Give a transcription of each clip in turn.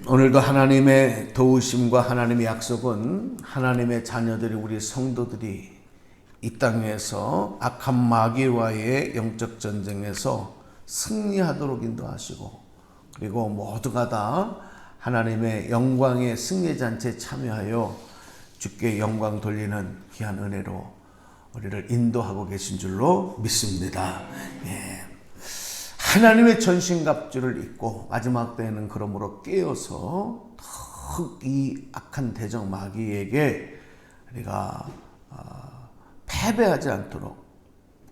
오늘도 하나님의 도우심과 하나님의 약속은 하나님의 자녀들이 우리 성도들이 이 땅에서 악한 마귀와의 영적 전쟁에서 승리하도록 인도하시고, 그리고 모두가 다 하나님의 영광의 승리 잔치에 참여하여 주께 영광 돌리는 귀한 은혜로 우리를 인도하고 계신 줄로 믿습니다. 하나님의 전신갑주를 입고 마지막 때에는 그러므로 깨어서 이 악한 대적 마귀에게 우리가 패배하지 않도록,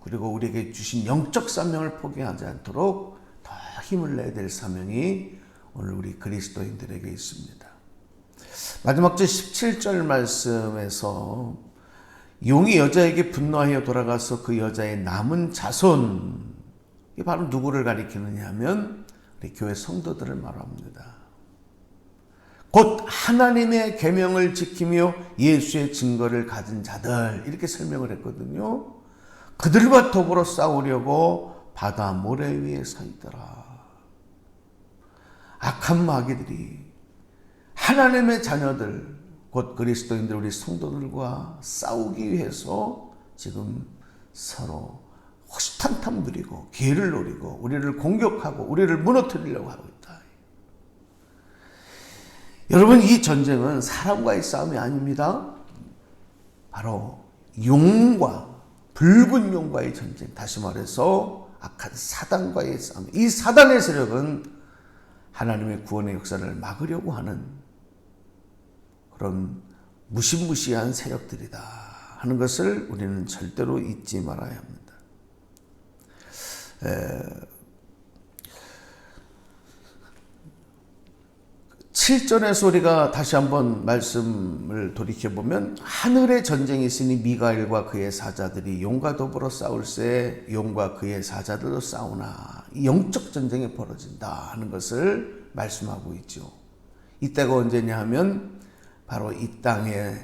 그리고 우리에게 주신 영적 사명을 포기하지 않도록 더 힘을 내야 될 사명이 오늘 우리 그리스도인들에게 있습니다. 마지막 절 17절 말씀에서 용이 여자에게 분노하여 돌아가서 그 여자의 남은 자손, 이게 바로 누구를 가리키느냐 하면 우리 교회 성도들을 말합니다. 곧 하나님의 계명을 지키며 예수의 증거를 가진 자들, 이렇게 설명을 했거든요. 그들과 더불어 싸우려고 바다 모래 위에 서 있더라. 악한 마귀들이 하나님의 자녀들, 곧 그리스도인들, 우리 성도들과 싸우기 위해서 지금 서로 호시탐탐 부리고 기회를 노리고 우리를 공격하고 우리를 무너뜨리려고 하고 있다. 여러분, 이 전쟁은 사람과의 싸움이 아닙니다. 바로 용과, 붉은 용과의 전쟁, 다시 말해서 악한 사단과의 싸움. 이 사단의 세력은 하나님의 구원의 역사를 막으려고 하는 그런 무시무시한 세력들이다 하는 것을 우리는 절대로 잊지 말아야 합니다. 7절에서 우리가 다시 한번 말씀을 돌이켜보면, 하늘의 전쟁이 있으니 미가엘과 그의 사자들이 용과 더불어 싸울세 용과 그의 사자들도 싸우나, 이 영적 전쟁이 벌어진다 하는 것을 말씀하고 있죠. 이때가 언제냐 하면 바로 이 땅에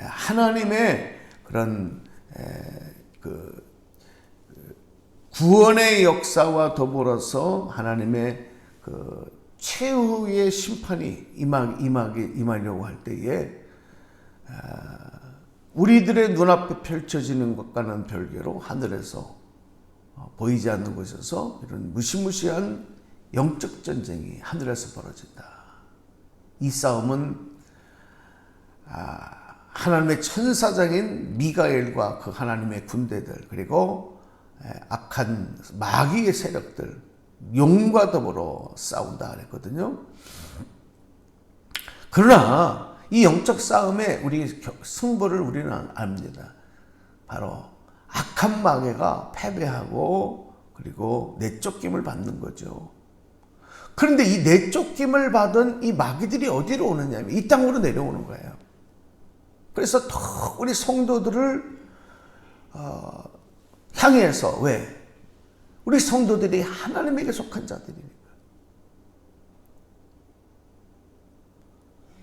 하나님의 그런 구원의 역사와 더불어서 하나님의 그 최후의 심판이 임하려고 할 때에 우리들의 눈앞에 펼쳐지는 것과는 별개로 하늘에서 보이지 않는 곳에서 이런 무시무시한 영적 전쟁이 하늘에서 벌어진다. 이 싸움은 하나님의 천사장인 미가엘과 그 하나님의 군대들, 그리고 악한 마귀의 세력들, 용과 더불어 싸운다 그랬거든요. 그러나 이 영적 싸움에 우리 승부를 우리는 압니다. 바로 악한 마귀가 패배하고 그리고 내쫓김을 받는 거죠. 그런데 이 내쫓김을 받은 이 마귀들이 어디로 오느냐면 이 땅으로 내려오는 거예요. 그래서 더 우리 성도들을 향해서, 왜? 우리 성도들이 하나님에게 속한 자들이니까.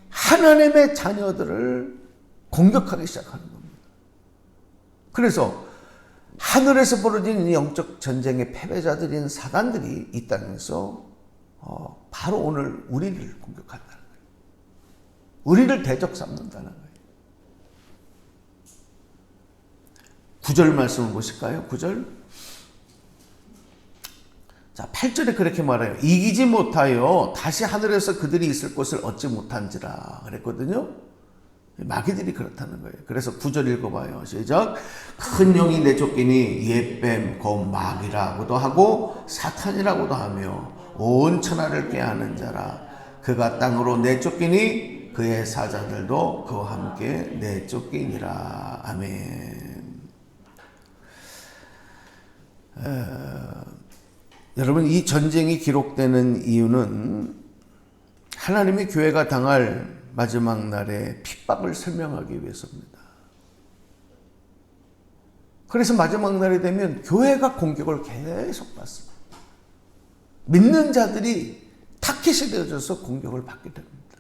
하나님의 자녀들을 공격하기 시작하는 겁니다. 그래서 하늘에서 벌어진 영적 전쟁의 패배자들인 사단들이 이 땅에서 바로 오늘 우리를 공격한다는 거예요. 우리를 대적 삼는다는 거예요. 9절 말씀을 보실까요? 9절. 자, 8절에 그렇게 말해요. 이기지 못하여 다시 하늘에서 그들이 있을 곳을 얻지 못한지라 그랬거든요. 마귀들이 그렇다는 거예요. 그래서 9절 읽어봐요. 시작. 큰 영이 내쫓기니 옛뱀 곧 마귀라고도 하고 사탄이라고도 하며 온 천하를 꾀하는 자라. 그가 땅으로 내쫓기니 그의 사자들도 그와 함께 내쫓기니라. 아멘. 여러분, 이 전쟁이 기록되는 이유는 하나님의 교회가 당할 마지막 날의 핍박을 설명하기 위해서입니다. 그래서 마지막 날이 되면 교회가 공격을 계속 받습니다. 믿는 자들이 타깃이 되어져서 공격을 받게 됩니다.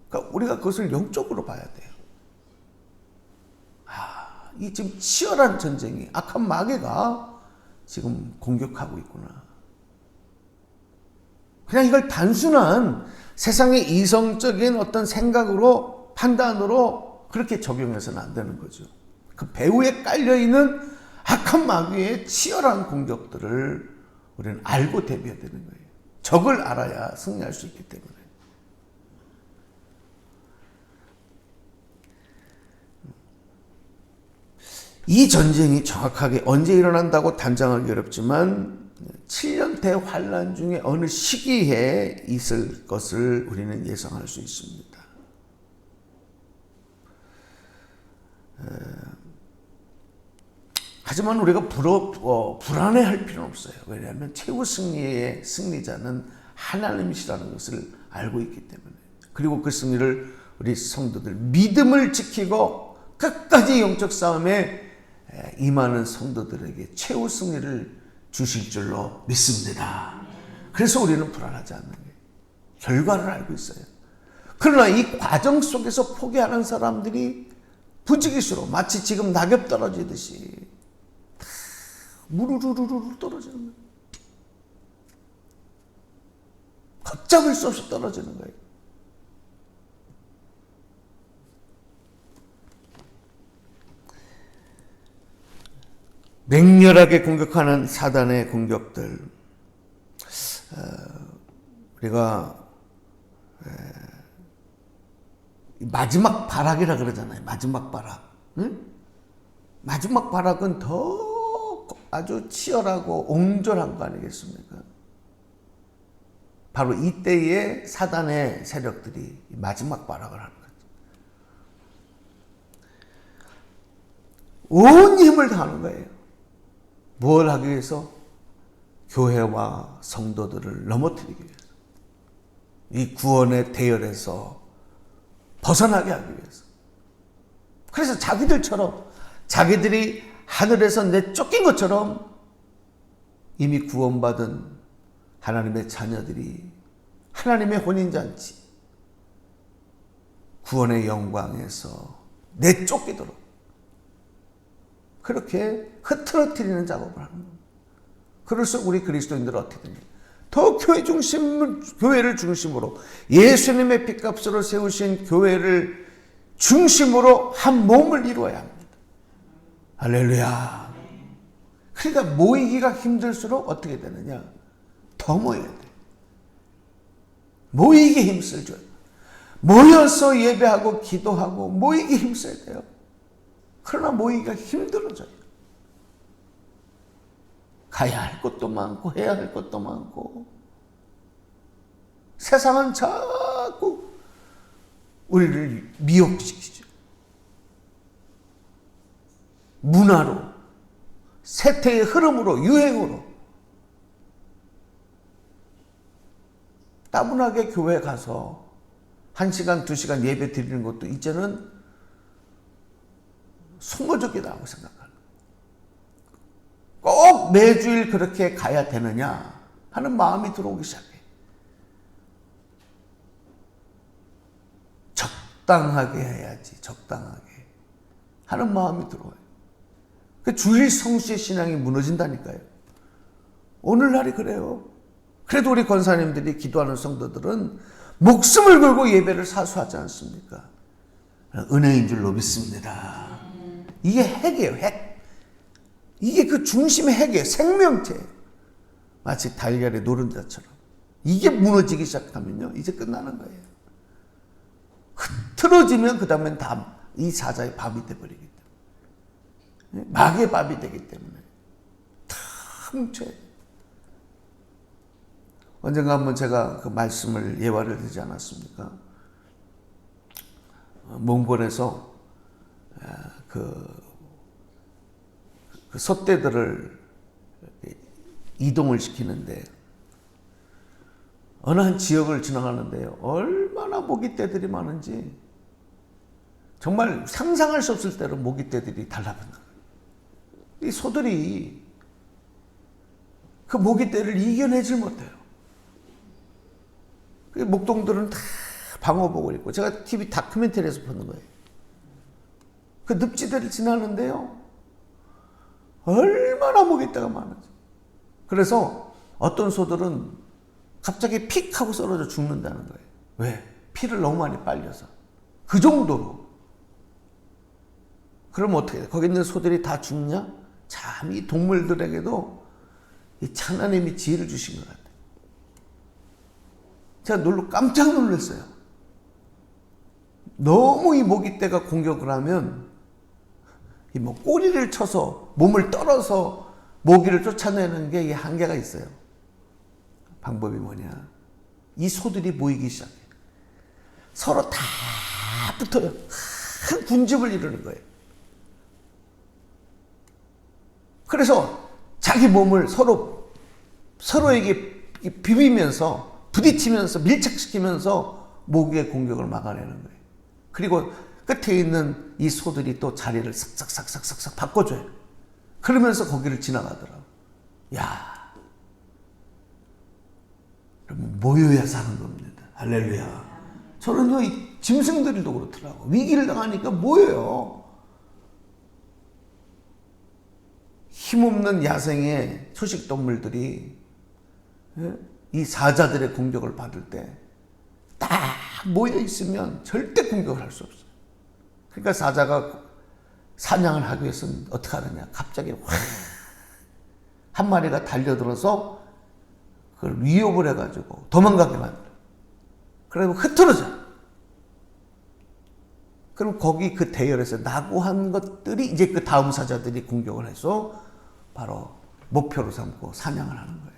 그러니까 우리가 그것을 영적으로 봐야 돼요. 이 지금 치열한 전쟁이, 악한 마귀가 지금 공격하고 있구나. 그냥 이걸 단순한 세상의 이성적인 어떤 생각으로, 판단으로 그렇게 적용해서는 안 되는 거죠. 그 배후에 깔려있는 악한 마귀의 치열한 공격들을 우리는 알고 대비해야 되는 거예요. 적을 알아야 승리할 수 있기 때문에. 이 전쟁이 정확하게 언제 일어난다고 단정하기 어렵지만 7년 대환란 중에 어느 시기에 있을 것을 우리는 예상할 수 있습니다. 하지만 우리가 불안해할 필요는 없어요. 왜냐하면 최후 승리의 승리자는 하나님이시라는 것을 알고 있기 때문에. 그리고 그 승리를 우리 성도들, 믿음을 지키고 끝까지 영적 싸움에 임하는 성도들에게 최후 승리를 주실 줄로 믿습니다. 그래서 우리는 불안하지 않는 거예요. 결과를 알고 있어요. 그러나 이 과정 속에서 포기하는 사람들이 부지기수로 마치 지금 낙엽 떨어지듯이 무르르르르 떨어지는 거예요. 걷잡을 수 없이 떨어지는 거예요. 맹렬하게 공격하는 사단의 공격들, 우리가 마지막 발악이라 그러잖아요. 마지막 발악. 응? 마지막 발악은 더 아주 치열하고 옹졸한 거 아니겠습니까? 바로 이때의 사단의 세력들이 마지막 발악을 하는 거죠. 온 힘을 다하는 거예요. 뭘 하기 위해서? 교회와 성도들을 넘어뜨리기 위해서. 이 구원의 대열에서 벗어나게 하기 위해서. 그래서 자기들이 하늘에서 내쫓긴 것처럼 이미 구원받은 하나님의 자녀들이 하나님의 혼인잔치, 구원의 영광에서 내쫓기도록 그렇게 흐트러뜨리는 작업을 하는 겁니다. 그래서 우리 그리스도인들은 어떻게 됩니까? 더 교회를 중심으로 예수님의 핏값으로 세우신 교회를 중심으로 한 몸을 이루어야 합니다. 할렐루야. 그러니까 모이기가 힘들수록 어떻게 되느냐? 더 모여야 돼. 모이기 힘쓰죠. 모여서 예배하고 기도하고 모이기 힘써야 돼요. 그러나 모이기가 힘들어져요. 가야 할 것도 많고 해야 할 것도 많고 세상은 자꾸 우리를 미혹시키죠. 문화로, 세태의 흐름으로, 유행으로 따분하게 교회 가서 1시간, 2시간 예배 드리는 것도 이제는 속물적이다고 생각하는 꼭 매주일 그렇게 가야 되느냐 하는 마음이 들어오기 시작해. 적당하게 해야지, 적당하게 하는 마음이 들어와요. 그 주일 성수의 신앙이 무너진다니까요. 오늘날이 그래요. 그래도 우리 권사님들이 기도하는 성도들은 목숨을 걸고 예배를 사수하지 않습니까? 은혜인 줄로 믿습니다. 이게 핵이에요, 핵. 이게 그 중심의 핵이에요. 생명체. 마치 달걀의 노른자처럼. 이게 무너지기 시작하면요, 이제 끝나는 거예요. 흐트러지면 그 다음엔 다 이 사자의 밥이 돼버리기 때문에. 마귀의 밥이 되기 때문에. 다 뭉쳐야 돼요. 언젠가 한번 제가 그 말씀을 예화를 드리지 않았습니까? 몽골에서 그 솥대들을 이동을 시키는데 어느 한 지역을 지나가는데요. 얼마나 모기떼들이 많은지 정말 상상할 수 없을 대로 모기떼들이 달라붙는 거예요. 이 소들이 그 모기떼를 이겨내질 못해요. 목동들은 다 방어복을 입고 제가 TV 다큐멘터리에서 보는 거예요. 그 늪지대를 지나는데요. 얼마나 모기떼가 많은지. 그래서 어떤 소들은 갑자기 픽 하고 쓰러져 죽는다는 거예요. 왜? 피를 너무 많이 빨려서. 그 정도로. 그럼 어떻게 돼? 거기 있는 소들이 다 죽냐? 참 이 동물들에게도 이 하나님이 지혜를 주신 것 같아요. 제가 깜짝 놀랐어요. 너무 이 모기떼가 공격을 하면 이 꼬리를 쳐서 몸을 떨어서 모기를 쫓아내는 게 한계가 있어요. 방법이 뭐냐? 이 소들이 모이기 시작해요. 서로 다 붙어요. 큰 군집을 이루는 거예요. 그래서 자기 몸을 서로에게 비비면서 부딪히면서 밀착시키면서 모기의 공격을 막아내는 거예요. 그리고 끝에 있는 이 소들이 또 자리를 싹싹싹싹싹 바꿔줘요. 그러면서 거기를 지나가더라고요. 야, 여러분 모여야 사는 겁니다. 할렐루야. 저는요, 이 짐승들도 그렇더라고요. 위기를 당하니까 모여요. 힘없는 야생의 초식동물들이 이 사자들의 공격을 받을 때 딱 모여 있으면 절대 공격을 할 수 없어요. 그러니까 사자가 사냥을 하기 위해서는 어떻게 하느냐. 갑자기 확 한 마리가 달려들어서 그걸 위협을 해가지고 도망가게 만들어요. 그리고 흐트러져. 그럼 거기 그 대열에서 낙오한 것들이 이제 그 다음 사자들이 공격을 해서 바로 목표로 삼고 사냥을 하는 거예요.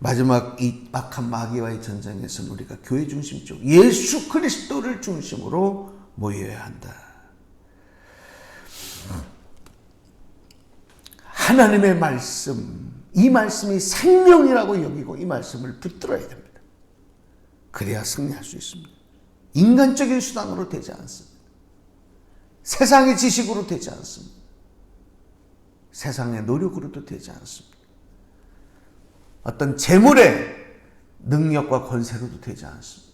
마지막 이 악한 마귀와의 전쟁에서는 우리가 교회 중심적 예수 그리스도를 중심으로 모여야 한다. 하나님의 말씀, 이 말씀이 생명이라고 여기고 이 말씀을 붙들어야 됩니다. 그래야 승리할 수 있습니다. 인간적인 수단으로 되지 않습니다. 세상의 지식으로 되지 않습니다. 세상의 노력으로도 되지 않습니다. 어떤 재물의 능력과 권세로도 되지 않습니다.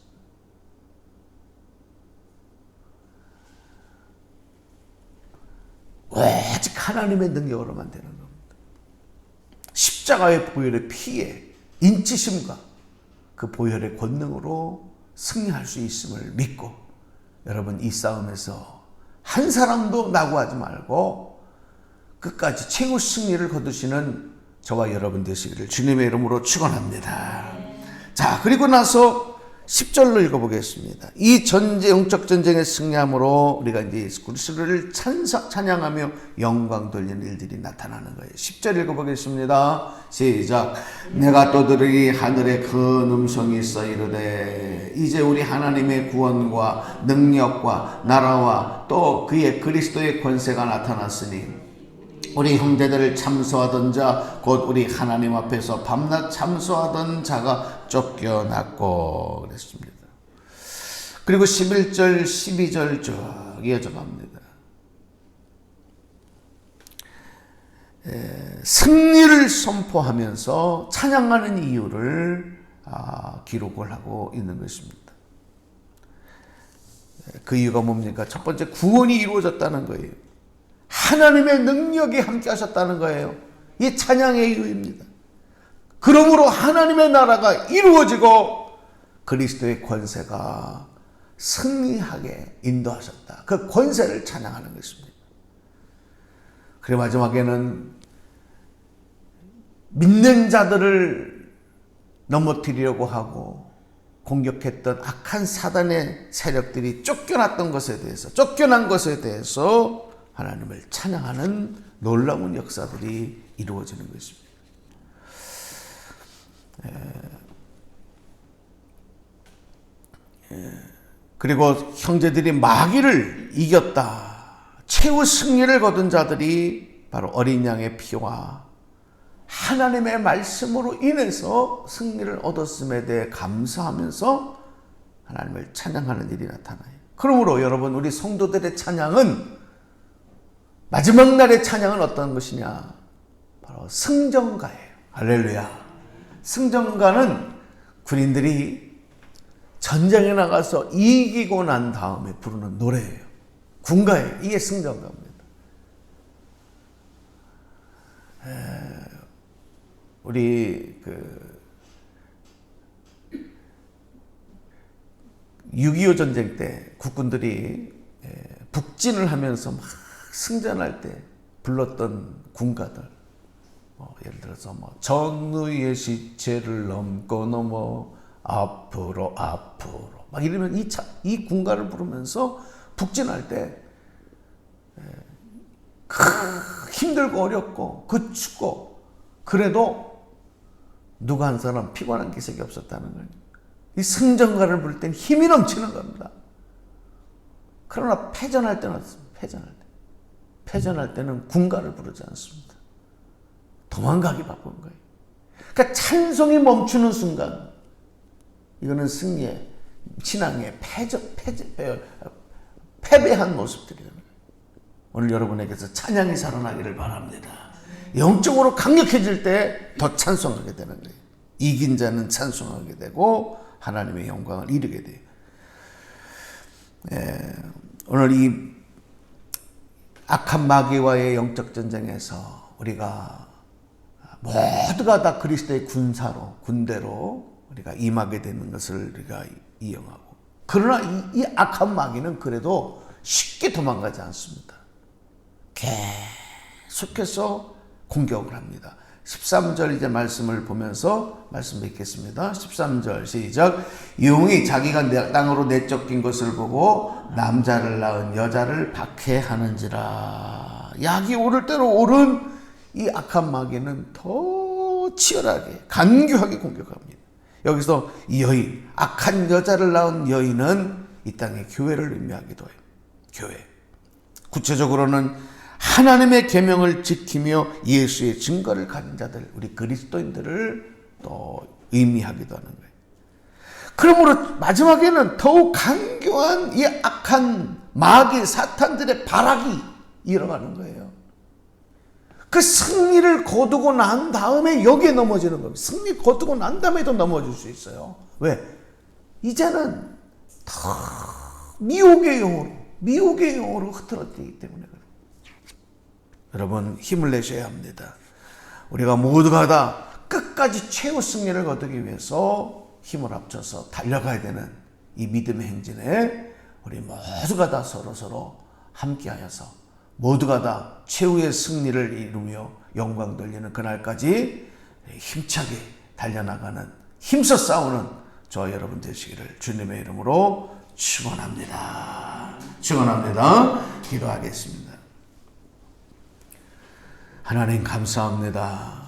오직 하나님의 능력으로만 되는 겁니다. 십자가의 보혈의 피에 인치심과 그 보혈의 권능으로 승리할 수 있음을 믿고 여러분 이 싸움에서 한 사람도 낙오하지 말고 끝까지 최후 승리를 거두시는 저와 여러분 되시기를 주님의 이름으로 축원합니다. 자, 그리고 나서 10절로 읽어보겠습니다. 이 영적 전쟁에 승리함으로 우리가 이제 예수 그리스도를 찬양하며 영광 돌리는 일들이 나타나는 거예요. 10절 읽어보겠습니다. 시작. 내가 또 들으니 하늘에 큰 음성이 있어 이르되 이제 우리 하나님의 구원과 능력과 나라와 또 그의 그리스도의 권세가 나타났으니 우리 형제들을 참소하던 자 곧 우리 하나님 앞에서 밤낮 참소하던 자가 쫓겨났고 그랬습니다. 그리고 11절 12절 쭉 이어져 갑니다. 승리를 선포하면서 찬양하는 이유를 기록을 하고 있는 것입니다. 그 이유가 뭡니까? 첫 번째, 구원이 이루어졌다는 거예요. 하나님의 능력이 함께 하셨다는 거예요. 이 찬양의 이유입니다. 그러므로 하나님의 나라가 이루어지고 그리스도의 권세가 승리하게 인도하셨다. 그 권세를 찬양하는 것입니다. 그리고 마지막에는 믿는 자들을 넘어뜨리려고 하고 공격했던 악한 사단의 세력들이 쫓겨난 것에 대해서 하나님을 찬양하는 놀라운 역사들이 이루어지는 것입니다. 그리고 형제들이 마귀를 이겼다. 최후 승리를 거둔 자들이 바로 어린 양의 피와 하나님의 말씀으로 인해서 승리를 얻었음에 대해 감사하면서 하나님을 찬양하는 일이 나타나요. 그러므로 여러분, 우리 성도들의 찬양은, 마지막 날의 찬양은 어떤 것이냐? 바로 승전가예요. 할렐루야. 승전가는 군인들이 전쟁에 나가서 이기고 난 다음에 부르는 노래예요. 군가예요. 이게 승전가입니다. 우리 그 6.25 전쟁 때 국군들이 북진을 하면서 막 승전할 때 불렀던 군가들, 예를 들어서 전우의 시체를 넘고 넘어 앞으로 앞으로 막 이러면 이 군가를 부르면서 북진할 때 힘들고 어렵고 그 춥고 그래도 누가 한 사람 피곤한 기색이 없었다는 거예요. 이 승전가를 부를 때는 힘이 넘치는 겁니다. 그러나 패전할 때는 어떻습니까? 패전할 때는 군가를 부르지 않습니다. 도망가기 바쁜 거예요. 그러니까 찬송이 멈추는 순간 이거는 승리의 신앙의 패배한 모습들이에요. 오늘 여러분에게서 찬양이 살아나기를 바랍니다. 영적으로 강력해질 때 더 찬송하게 되는 거예요. 이긴 자는 찬송하게 되고 하나님의 영광을 이루게 돼요. 오늘 이 악한 마귀와의 영적 전쟁에서 우리가 모두가 다 그리스도의 군대로 우리가 임하게 되는 것을 우리가 이용하고, 그러나 이 악한 마귀는 그래도 쉽게 도망가지 않습니다. 계속해서 공격을 합니다. 13절 이제 말씀을 보면서 말씀 뵙겠습니다. 13절 시작. 용이 자기가 땅으로 내쫓긴 것을 보고 남자를 낳은 여자를 박해하는지라. 약이 오를 대로 오른 이 악한 마귀는 더 치열하게 간교하게 공격합니다. 여기서 이 여인, 악한 여자를 낳은 여인은 이 땅의 교회를 의미하기도 해요. 교회. 구체적으로는 하나님의 계명을 지키며 예수의 증거를 가진 자들, 우리 그리스도인들을 또 의미하기도 하는 거예요. 그러므로 마지막에는 더욱 간교한 이 악한 마귀 사탄들의 발악이 일어나는 거예요. 그 승리를 거두고 난 다음에 여기에 넘어지는 겁니다. 승리 거두고 난 다음에도 넘어질 수 있어요. 왜? 이제는 다 미혹의 영으로 흐트러지기 때문에 그래요. 여러분 힘을 내셔야 합니다. 우리가 모두가 다 끝까지 최후 승리를 거두기 위해서 힘을 합쳐서 달려가야 되는 이 믿음의 행진에 우리 모두가 다 서로 함께하여서 모두가 다 최후의 승리를 이루며 영광 돌리는 그날까지 힘차게 달려나가는, 힘써 싸우는 저와 여러분 되시기를 주님의 이름으로 축원합니다. 기도하겠습니다. 하나님 감사합니다.